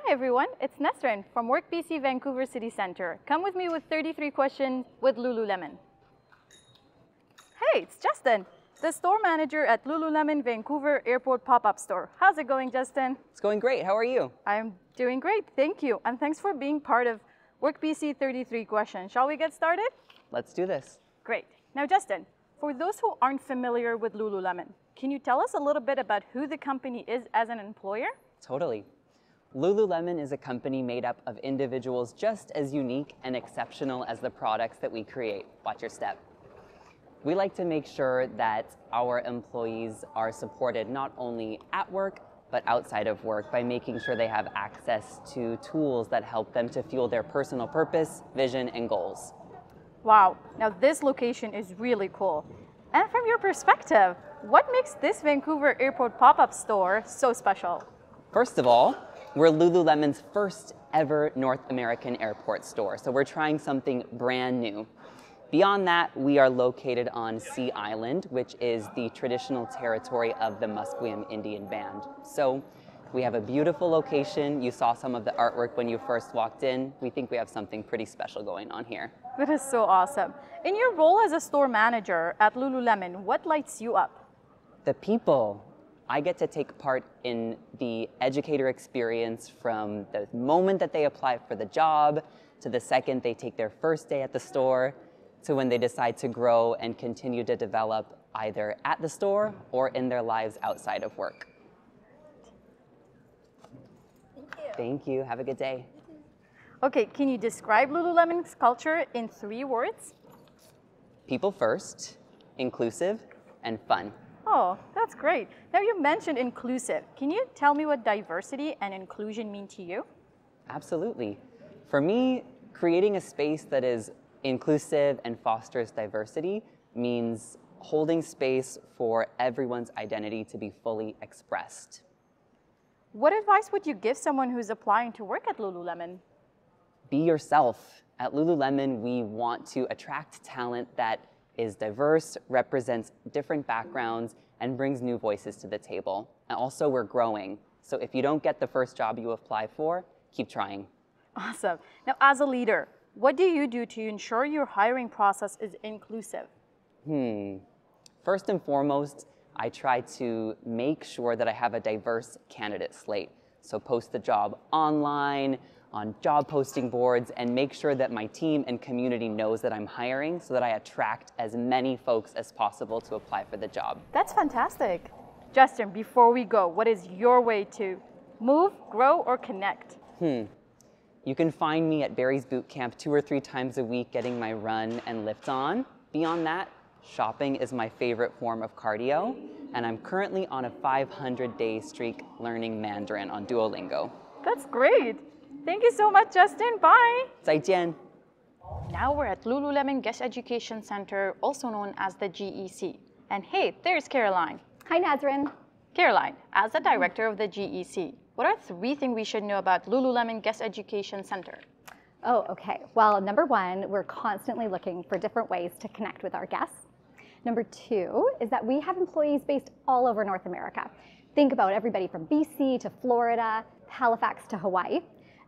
Hi everyone, it's Nesrin from WorkBC Vancouver City Centre. Come with me with 33 questions with Lululemon. Hey, it's Justin, the store manager at Lululemon Vancouver Airport pop-up store. How's it going, Justin? It's going great. How are you? I'm doing great, thank you. And thanks for being part of WorkBC 33 questions. Shall we get started? Let's do this. Great. Now, Justin, for those who aren't familiar with Lululemon, can you tell us a little bit about who the company is as an employer? Totally. Lululemon is a company made up of individuals just as unique and exceptional as the products that we create. Watch your step. We like to make sure that our employees are supported not only at work, but outside of work by making sure they have access to tools that help them to fuel their personal purpose, vision, and goals. Wow, now this location is really cool. And from your perspective, what makes this Vancouver Airport pop-up store so special? First of all, we're Lululemon's first ever North American airport store, so we're trying something brand new. Beyond that, we are located on Sea Island, which is the traditional territory of the Musqueam Indian Band. So we have a beautiful location. You saw some of the artwork when you first walked in. We think we have something pretty special going on here. That is so awesome. In your role as a store manager at Lululemon, what lights you up? The people. I get to take part in the educator experience from the moment that they apply for the job to the second they take their first day at the store to when they decide to grow and continue to develop either at the store or in their lives outside of work. Thank you. Thank you. Have a good day. Okay, can you describe Lululemon's culture in 3 words? People first, inclusive, and fun. Oh, that's great. Now you mentioned inclusive. Can you tell me what diversity and inclusion mean to you? Absolutely. For me, creating a space that is inclusive and fosters diversity means holding space for everyone's identity to be fully expressed. What advice would you give someone who's applying to work at Lululemon? Be yourself. At Lululemon, we want to attract talent that is diverse, represents different backgrounds, and brings new voices to the table. And also, we're growing. So if you don't get the first job you apply for, keep trying. Awesome. Now, as a leader, what do you do to ensure your hiring process is inclusive? First and foremost, I try to make sure that I have a diverse candidate slate. So post the job online, on job posting boards, and make sure that my team and community knows that I'm hiring so that I attract as many folks as possible to apply for the job. That's fantastic. Justin, before we go, what is your way to move, grow, or connect? You can find me at Barry's Boot Camp 2 or 3 times a week getting my run and lift on. Beyond that, shopping is my favorite form of cardio, and I'm currently on a 500-day streak learning Mandarin on Duolingo. That's great. Thank you so much, Justin. Bye. 再见. Now we're at Lululemon Guest Education Center, also known as the GEC. And hey, there's Caroline. Hi, Nazrin. Caroline, as the director of the GEC, what are 3 things we should know about Lululemon Guest Education Center? Oh, okay. Well, number 1, we're constantly looking for different ways to connect with our guests. Number 2 is that we have employees based all over North America. Think about everybody from BC to Florida, Halifax to Hawaii.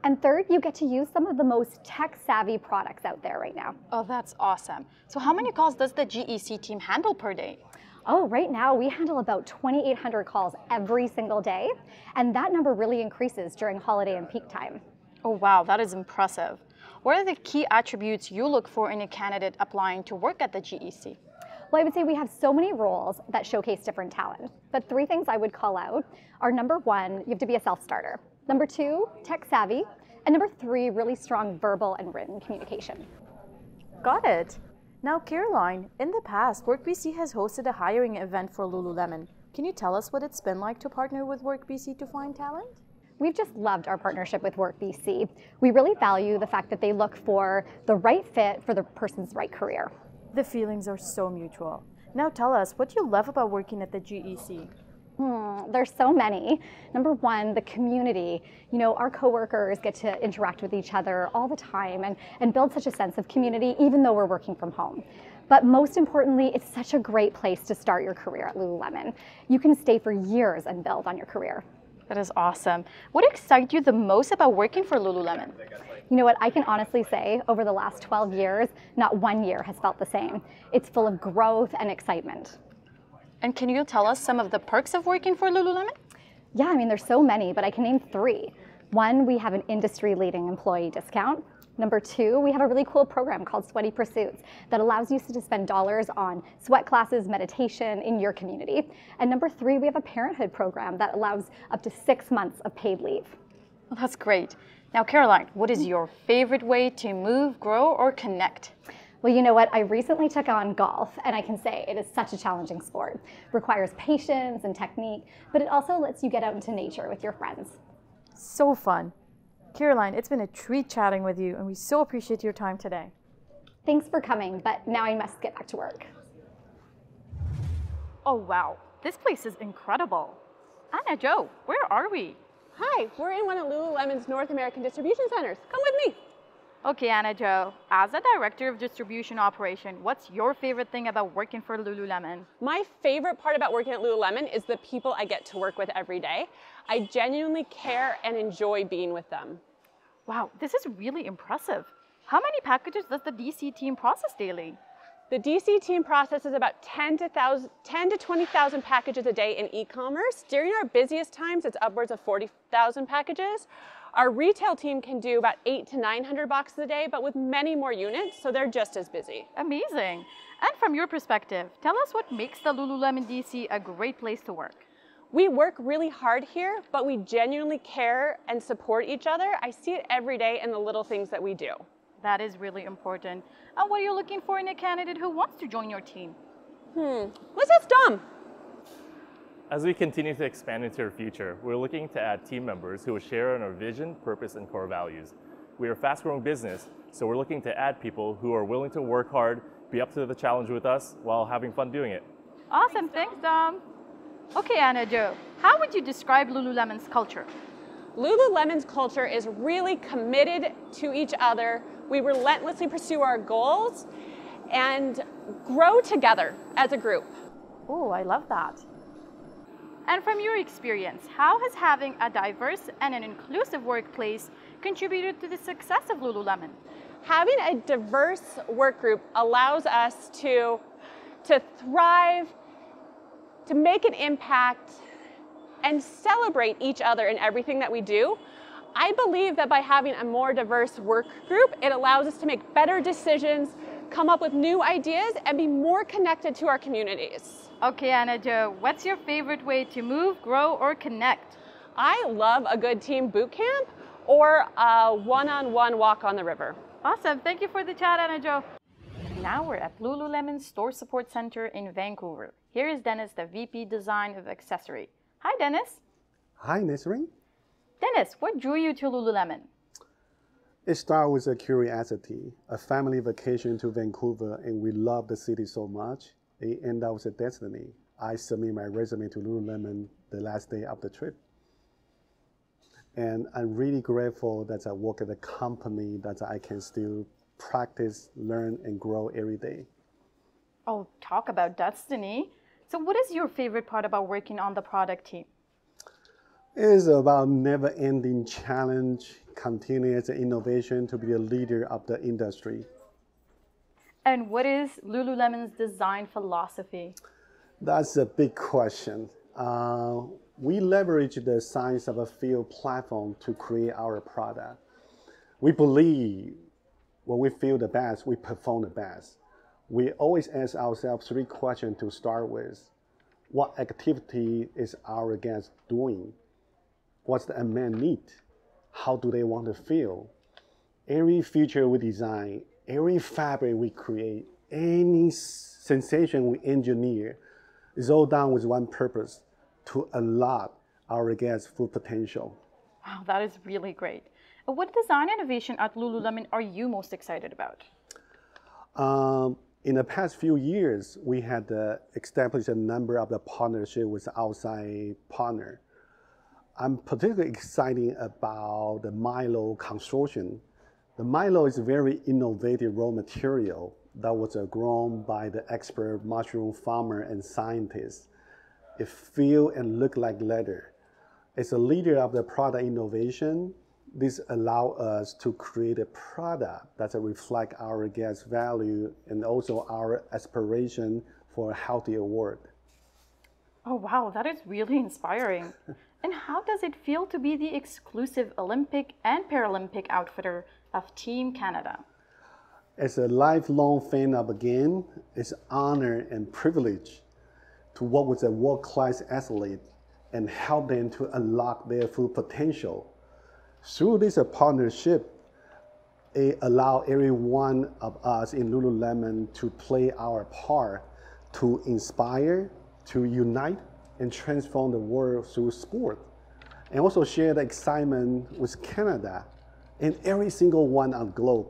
And 3rd, you get to use some of the most tech-savvy products out there right now. Oh, that's awesome. So how many calls does the GEC team handle per day? Oh, right now we handle about 2,800 calls every single day, and that number really increases during holiday and peak time. Oh, wow, that is impressive. What are the key attributes you look for in a candidate applying to work at the GEC? Well, I would say we have so many roles that showcase different talent, but 3 things I would call out are number 1, you have to be a self-starter. Number 2, tech savvy, and number 3, really strong verbal and written communication. Got it. Now, Caroline, in the past, WorkBC has hosted a hiring event for Lululemon. Can you tell us what it's been like to partner with WorkBC to find talent? We've just loved our partnership with WorkBC. We really value the fact that they look for the right fit for the person's right career. The feelings are so mutual. Now tell us what you love about working at the GEC. There's so many. Number 1, the community. You know, our coworkers get to interact with each other all the time and build such a sense of community even though we're working from home. But most importantly, it's such a great place to start your career at Lululemon. You can stay for years and build on your career. That is awesome. What excites you the most about working for Lululemon? You know what, I can honestly say over the last 12 years, not one year has felt the same. It's full of growth and excitement. And can you tell us some of the perks of working for Lululemon? Yeah, I mean, there's so many, but I can name 3. 1, we have an industry-leading employee discount. Number 2, we have a really cool program called Sweaty Pursuits that allows you to spend dollars on sweat classes, meditation in your community. And number 3, we have a parenthood program that allows up to 6 months of paid leave. Well, that's great. Now, Caroline, what is your favorite way to move, grow, or connect? Well, you know what? I recently took on golf, and I can say it is such a challenging sport. It requires patience and technique, but it also lets you get out into nature with your friends. So fun. Caroline, it's been a treat chatting with you, and we so appreciate your time today. Thanks for coming, but now I must get back to work. Oh, wow. This place is incredible. Anna Jo, where are we? Hi, we're in one of Lululemon's North American distribution centers. Come with me. Okay, Anna Jo, as a director of distribution operation, what's your favorite thing about working for Lululemon? My favorite part about working at Lululemon is the people I get to work with every day. I genuinely care and enjoy being with them. Wow, this is really impressive. How many packages does the DC team process daily? The DC team processes about 10 to 20,000 packages a day in e-commerce. During our busiest times, it's upwards of 40,000 packages. Our retail team can do about 800 to 900 boxes a day, but with many more units, so they're just as busy. Amazing. And from your perspective, tell us what makes the Lululemon DC a great place to work. We work really hard here, but we genuinely care and support each other. I see it every day in the little things that we do. That is really important. And what are you looking for in a candidate who wants to join your team? Let's ask Dom. As we continue to expand into our future, we're looking to add team members who will share in our vision, purpose, and core values. We are a fast-growing business, so we're looking to add people who are willing to work hard, be up to the challenge with us while having fun doing it. Awesome, thanks, Dom. Okay, Anna Jo, how would you describe Lululemon's culture? Lululemon's culture is really committed to each other. We relentlessly pursue our goals and grow together as a group. Oh, I love that. And from your experience, how has having a diverse and an inclusive workplace contributed to the success of Lululemon? Having a diverse work group allows us to thrive, to make an impact, and celebrate each other in everything that we do. I believe that by having a more diverse work group, it allows us to make better decisions, come up with new ideas, and be more connected to our communities. Okay, Anna Jo, what's your favorite way to move, grow, or connect? I love a good team boot camp or a one-on-one walk on the river. Awesome, thank you for the chat, Anna Jo. Now we're at Lululemon's Store Support Center in Vancouver. Here is Dennis, the VP Design of Accessory. Hi, Dennis. Hi, Nisreen. Dennis, what drew you to Lululemon? It started with a curiosity, a family vacation to Vancouver, and we love the city so much. It ended up with a destiny. I submitted my resume to Lululemon the last day of the trip. And I'm really grateful that I work at a company that I can still practice, learn, and grow every day. Oh, talk about destiny. So what is your favorite part about working on the product team? It is about never-ending challenge, continuous innovation to be a leader of the industry. And what is Lululemon's design philosophy? That's a big question. We leverage the science of a field platform to create our product. We believe when we feel the best, we perform the best. We always ask ourselves 3 questions to start with. What activity is our guest doing? What's the unmet need? How do they want to feel? Every feature we design, every fabric we create, any sensation we engineer is all done with one purpose, to unlock our guests' full potential. Wow, that is really great. What design innovation at Lululemon are you most excited about? In the past few years, we had established a number of the partnerships with outside partners. I'm particularly excited about the Milo consortium. The Milo is a very innovative raw material that was grown by the expert mushroom farmer and scientists. It feels and looks like leather. As a leader of the product innovation, this allows us to create a product that reflects our guest value and also our aspiration for a healthier world. Oh wow, that is really inspiring. And how does it feel to be the exclusive Olympic and Paralympic outfitter of Team Canada? As a lifelong fan of the game, it's an honor and privilege to work with a world-class athlete and help them to unlock their full potential. Through this partnership, it allows every one of us in Lululemon to play our part to inspire, to unite, and transform the world through sport. And also share the excitement with Canada and every single one on the globe.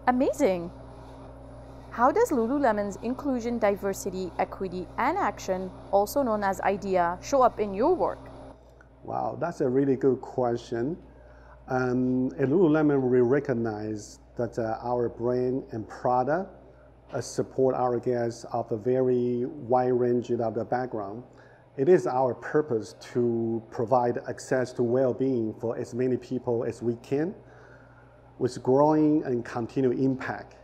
Amazing! How does Lululemon's inclusion, diversity, equity, and action, also known as IDEA, show up in your work? Wow, that's a really good question. At Lululemon, we recognize that our brand and product support our guests of a very wide range of the background. It is our purpose to provide access to well-being for as many people as we can, with growing and continued impact.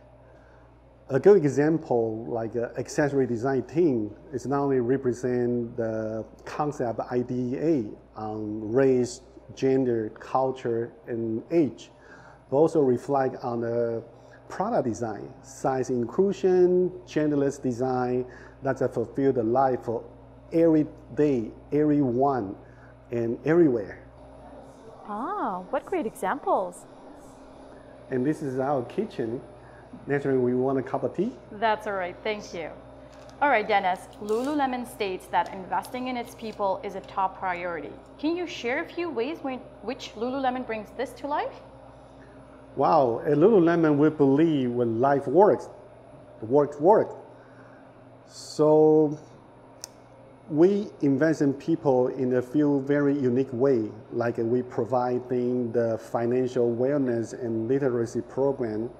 A good example, like an accessory design team, is not only represent the concept of IDEA on race, gender, culture, and age, but also reflect on the product design, size inclusion, genderless design that fulfill the life for every day, everyone, and everywhere. Ah, what great examples. And this is our kitchen. Naturally, we want a cup of tea. That's all right, thank you. All right, Dennis, Lululemon states that investing in its people is a top priority. Can you share a few ways in which Lululemon brings this to life? Wow, at Lululemon, we believe when life works, the work. So we invest in people in a few very unique ways, like we providing the financial wellness and literacy program,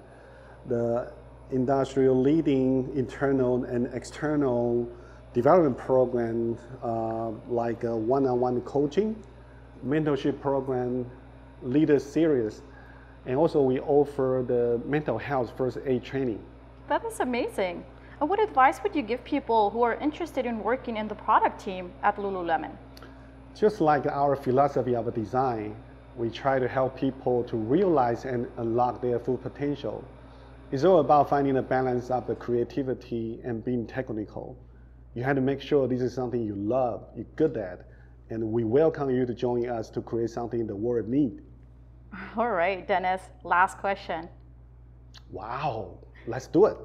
the industrial leading internal and external development program, like one-on-one coaching, mentorship program, leader series, and also we offer the mental health first aid training. That is amazing. And what advice would you give people who are interested in working in the product team at Lululemon? Just like our philosophy of design, we try to help people to realize and unlock their full potential. It's all about finding a balance of the creativity and being technical. You have to make sure this is something you love, you're good at, and we welcome you to join us to create something the world needs. All right, Dennis, last question. Wow, let's do it.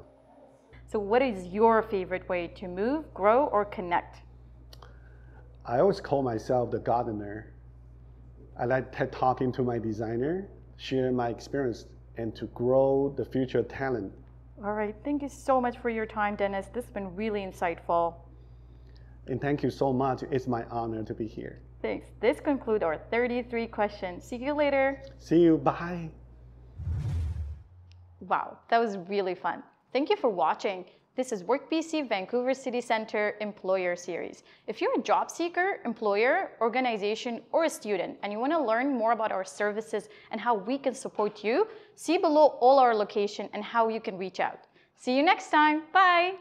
So what is your favorite way to move, grow, or connect? I always call myself the gardener. I like talking to my designer, share my experience, and to grow the future talent. All right, thank you so much for your time, Dennis. This has been really insightful. And thank you so much. It's my honor to be here. Thanks. This concludes our 33 questions. See you later. See you. Bye. Wow, that was really fun. Thank you for watching. This is WorkBC Vancouver City Centre Employer Series. If you're a job seeker, employer, organization, or a student, and you want to learn more about our services and how we can support you, see below all our location and how you can reach out. See you next time. Bye.